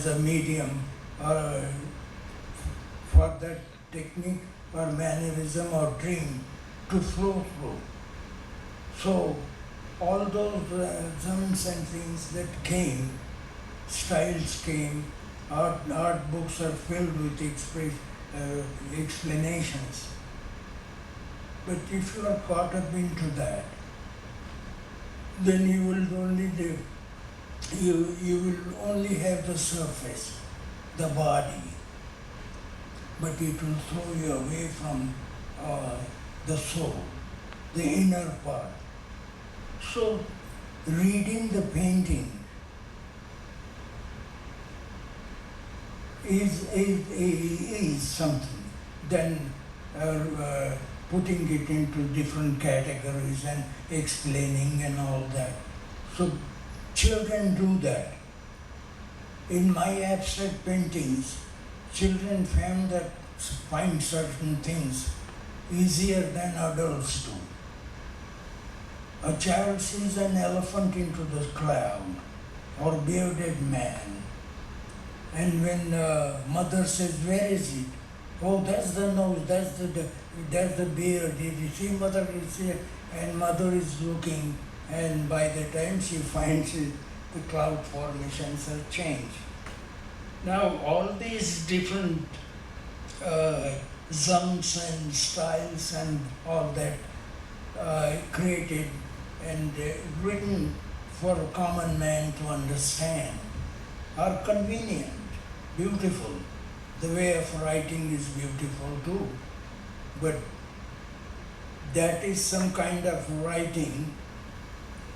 as a medium for that technique or mannerism or dream to flow through. So all those zums and things that came, styles came, art books are filled with explanations. But if you are caught up into that, then you will only you will only have the surface, the body, but it will throw you away from the soul, the inner part. So reading the painting is something. Then putting it into different categories and explaining and all that. So children do that. In my abstract paintings, children find certain things easier than adults do. A child sees an elephant into the cloud or bearded man, and when mother says, "Where is it?" "Oh, that's the nose, that's the beard. Did you see, mother is here?" And mother is looking, and by the time she finds it, the cloud formations have changed. Now, all these different zums and styles and all that created and written for a common man to understand are convenient, beautiful. The way of writing is beautiful too, but that is some kind of writing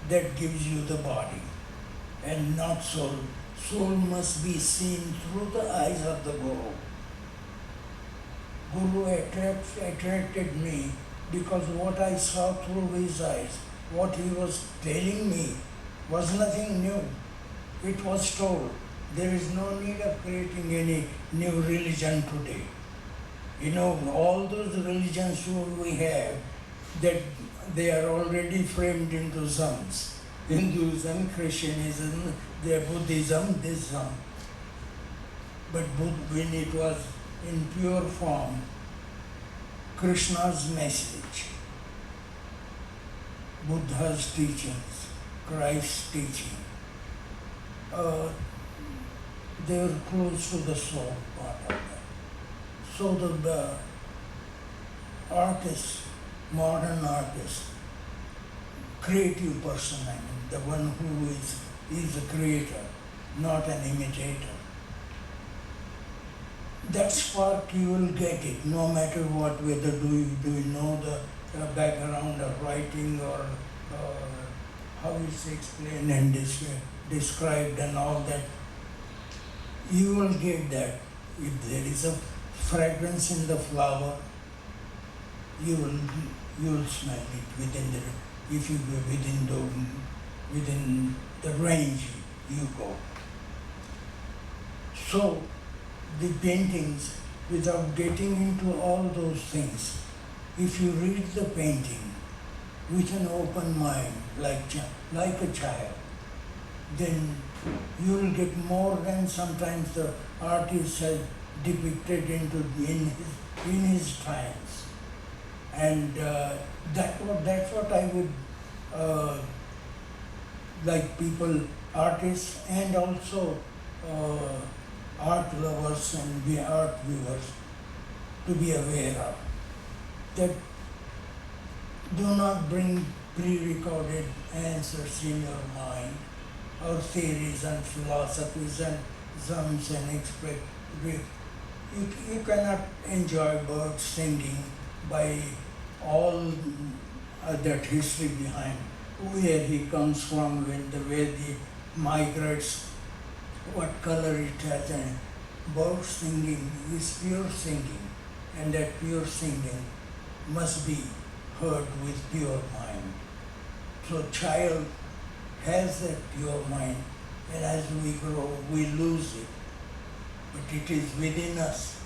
that gives you the body and not soul. Soul must be seen through the eyes of the Guru. Guru attracted me because what I saw through his eyes, what he was telling me was nothing new. It was told. There is no need of creating any new religion today. You know, all those religions we have, that they are already framed into zums. Hinduism, Christianism, Buddhism, this zum. But when it was in pure form, Krishna's message, Buddha's teachings, Christ's teaching, they were close to the soul part of that. So the artist, modern artist, creative person, I mean, the one who is a creator, not an imitator. That spark you will get it, no matter what, whether do you know the background of writing or how it's explained and described and all that. You will get that. If there is a fragrance in the flower, you will smell it if you go within the range you go. So the paintings, without getting into all those things, if you read the painting with an open mind, like a child, then you will get more than sometimes the artist has depicted in his times. And that's what I would like people, artists and also art lovers and art viewers to be aware of. That do not bring pre-recorded answers in your mind or theories and philosophies and zums and you cannot enjoy birds singing by all that history behind where he comes from, when the way he migrates, what color it has, and bird singing is pure singing, and that pure singing must be heard with pure mind. So child has that pure mind, and as we grow, we lose it. But it is within us.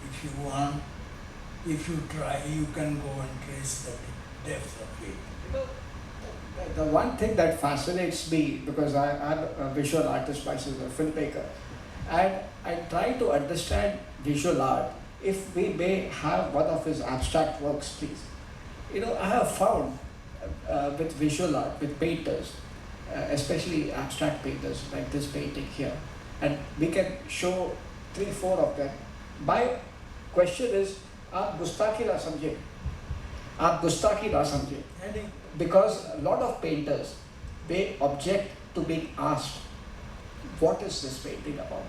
If you want, if you try, you can go and trace the depth of it. The one thing that fascinates me, because I'm a visual artist myself, a filmmaker, And I try to understand visual art. If we may have one of his abstract works, please. I have found with visual art, with painters, especially abstract painters like this painting here, and we can show 3-4 of them. My question is, आप गुस्ताखी ना समझे, आप गुस्ताखी ना समझे, because a lot of painters, they object to being asked, what is this painting about?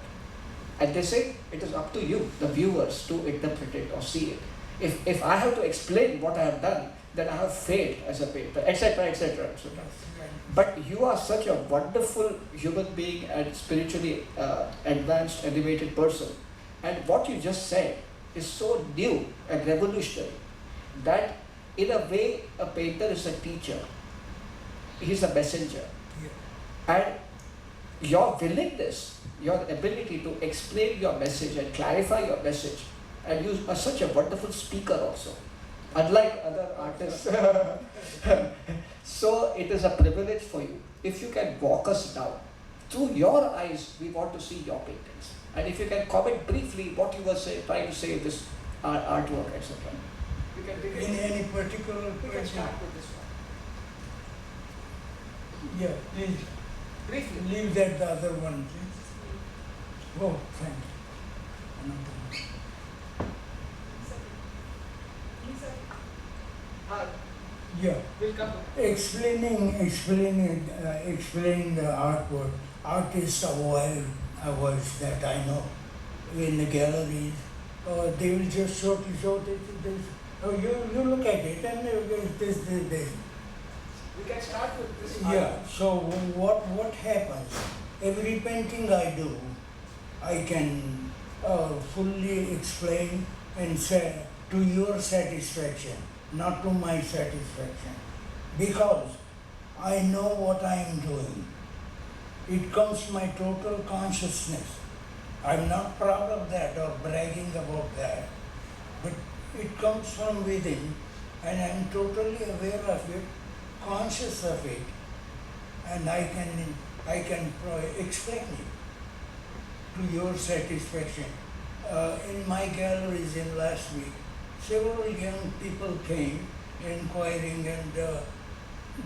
And they say, it is up to you, the viewers, to interpret it or see it. If I have to explain what I have done, then I have failed as a painter, etc., etc., etc. But you are such a wonderful human being and spiritually advanced, elevated person. And what you just said is so new and revolutionary that in a way a painter is a teacher. He's a messenger. Yeah. And your willingness, your ability to explain your message and clarify your message, and you are such a wonderful speaker also, unlike other artists. So it is a privilege for you. If you can walk us down, through your eyes, we want to see your paintings. And if you can comment briefly what you were trying to say in this artwork, etc. You can begin. In any particular We can start with this one. Yeah, please. Briefly. Leave that the other one, please. Oh, thank you. Yeah. We'll come. Explaining the artwork. Artists avoids that, I know. In the galleries, they will just show this. Oh, you look at it and this. We can start with this. Yeah. So what happens? Every painting I do, I can fully explain and say to your satisfaction, not to my satisfaction, because I know what I am doing. It comes from my total consciousness. I'm not proud of that or bragging about that, but it comes from within, and I'm totally aware of it, conscious of it, and I can explain it to your satisfaction. In my galleries in last week, several young people came inquiring, and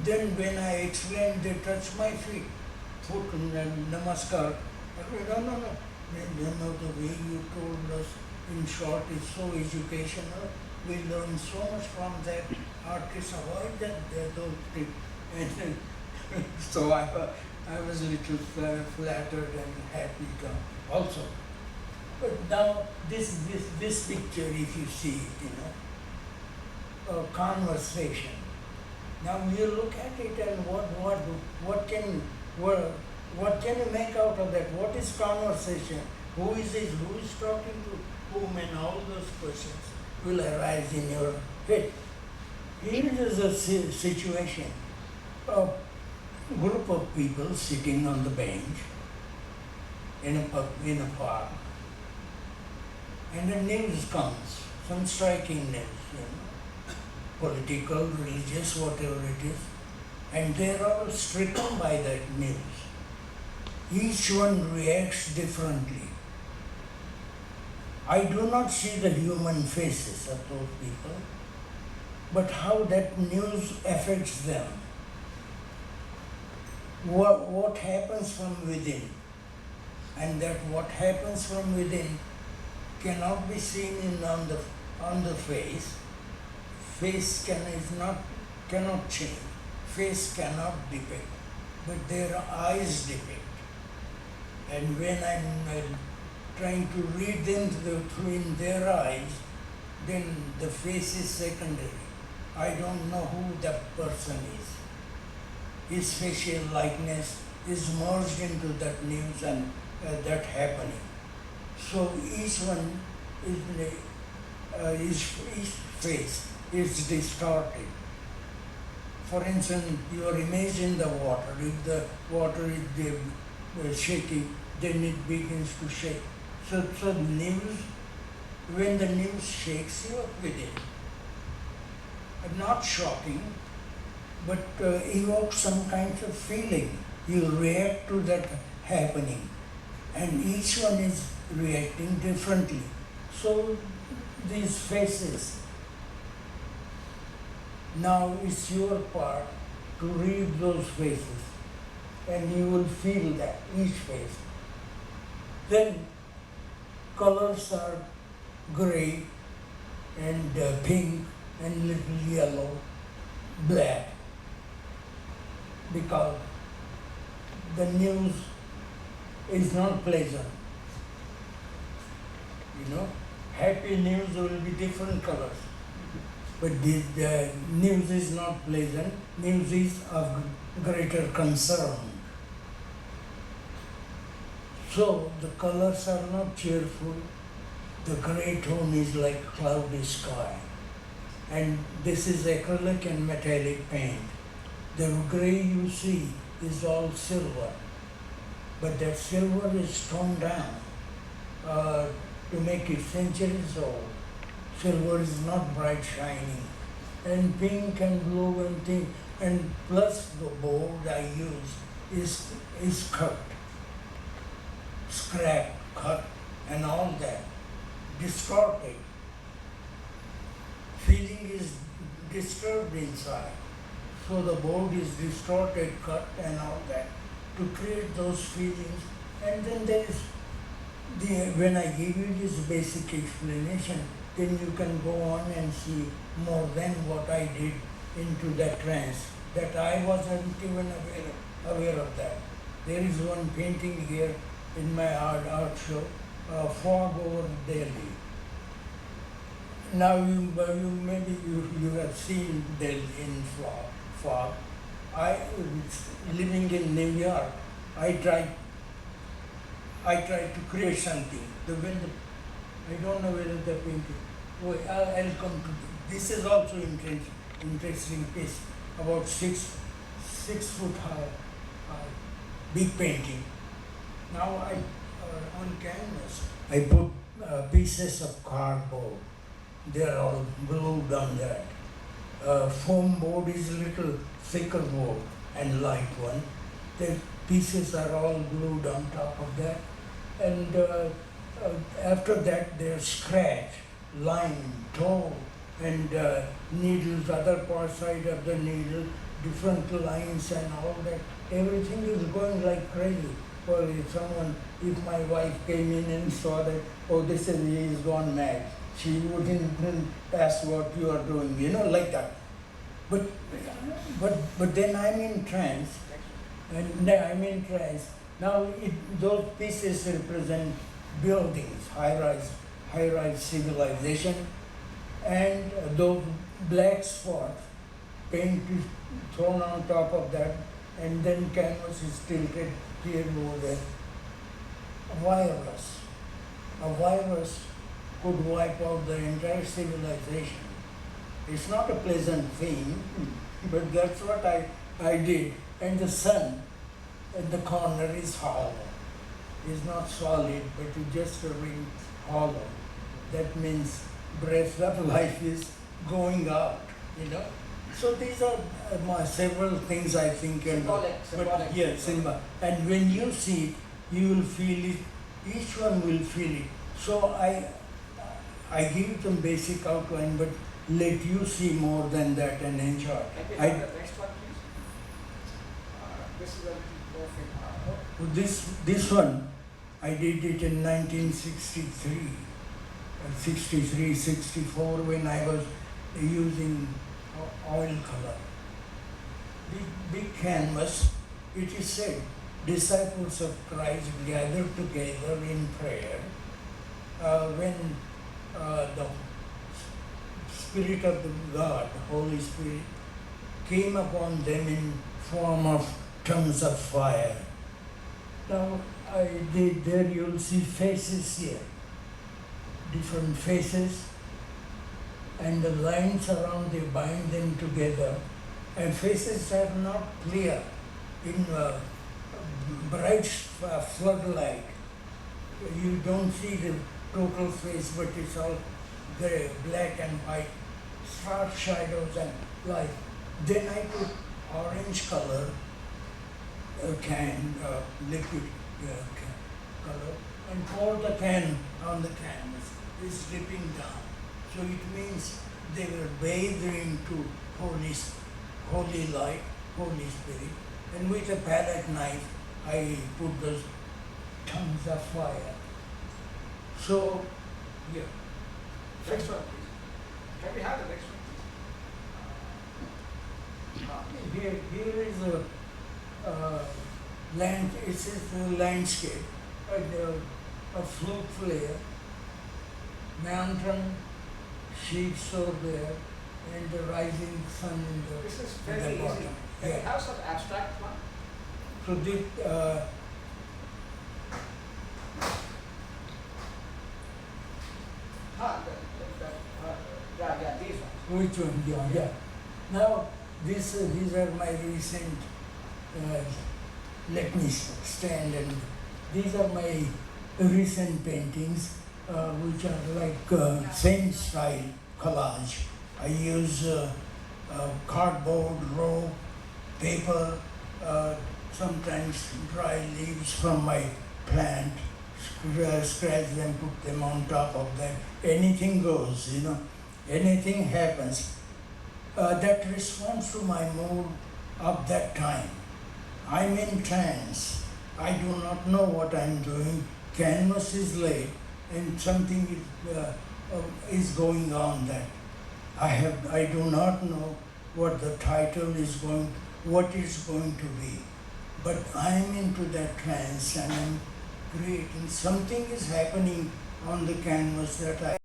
then when I explained, they touched my feet, foot and namaskar. I said, no. The way you told us in short is so educational. We learn so much from that. Artists avoid those things. And so I was a little flattered and happy also. But now this picture, if you see it, a conversation. Now you look at it and what can you make out of that? What is conversation? Who is this? Who is talking to whom? And all those questions will arise in your head. Here is a situation. A group of people sitting on the bench in a park, and the news comes, some striking news, political, religious, whatever it is, and they are all stricken by that news. Each one reacts differently. I do not see the human faces of those people, but how that news affects them. What happens from within, and that what happens from within cannot be seen on the face. Face cannot change. Face cannot depict, but their eyes depict. And when I'm trying to read them through their eyes, then the face is secondary. I don't know who that person is. His facial likeness is merged into that news and that happening. So each one his face is distorted. For instance, your image in the water, if the water is shaking, then it begins to shake. So news, when the news shakes you up within, not shocking, but evokes some kind of feeling. You react to that happening. and each one is reacting differently. So these faces, now it's your part to read those faces, and you will feel that, each face. Then colors are gray and pink and little yellow, black, because the news is not pleasant. You know, happy news will be different colors. But the news is not pleasant, news is of greater concern. So the colors are not cheerful, the gray tone is like cloudy sky. And this is acrylic and metallic paint. The gray you see is all silver, but that silver is toned down to make it centuries old. Silver is not bright shining, and pink and blue and thing, and plus the board I use is cut, scrap, cut, and all that, distorted. Feeling is disturbed inside, so the board is distorted, cut, and all that to create those feelings. And then there is when I give you this basic explanation, then you can go on and see more than what I did into that trance, that I wasn't even aware of that. There is one painting here in my art show, Fog over Delhi. Now maybe you have seen Delhi in fog. Living in New York, I tried to create something. I don't know whether the painting. I'll come to this. Is also interesting piece, about 6 foot high, big painting. Now on canvas I put pieces of cardboard. They are all glued on that. Foam board is a little thicker board and light one. The pieces are all glued on top of that, and after that they are scratched, line, toe, and needles, other side of the needle, different lines and all that. Everything is going like crazy. Well, if my wife came in and saw that, oh, this is, he is gone mad, she wouldn't ask what you are doing, like that. But then I'm in trance, Now those pieces represent buildings, high-rise civilization, and those black spots, paint is thrown on top of that, and then canvas is tilted here over there. A virus could wipe out the entire civilization. It's not a pleasant thing, but that's what I did. And the sun at the corner is hollow. It's not solid, but it's just a ring hollow. That means breath of life is going out, So these are several things I think. Symbolic. Yeah, symbol. And when you see it, you will feel it. Each one will feel it. So I give you some basic outline, but let you see more than that and enjoy. The next one, please. This is a little perfect. This one, I did it in 1963, 63, 64, when I was using oil color. Big canvas, it is said, disciples of Christ gathered together in prayer when the Spirit of the God, Holy Spirit, came upon them in form of tongues of fire. Now, there you'll see faces here, different faces, and the lines around, they bind them together, and faces are not clear in bright floodlight. You don't see the total face, but it's all gray, black and white, sharp shadows and light. Then I put orange color, liquid watercolor and pour the can on the canvas. It's dripping down. So it means they were bathed into holy light, Holy Spirit. And with a palette knife, I put those tongues of fire. So, yeah. Next one, please. Can we have the next one, please? Here is a landscape, a flute flare, mountain, sheep over there, and the rising sun in This is the very easy. bottom. Can we Yeah. have some abstract one? So this, Yeah, these ones. which one? Yeah. Now, these are my recent, let me stand, and these are my recent paintings, which are like same style collage. I use cardboard, rope, paper, sometimes dry leaves from my plant, scratch them, put them on top of them. Anything goes, anything happens. That responds to my mood of that time. I'm in trance. I do not know what I'm doing. Canvas is laid and something is going on that I do not know what the title is what it's going to be. But I'm into that trance and I'm creating. Something is happening on the canvas that I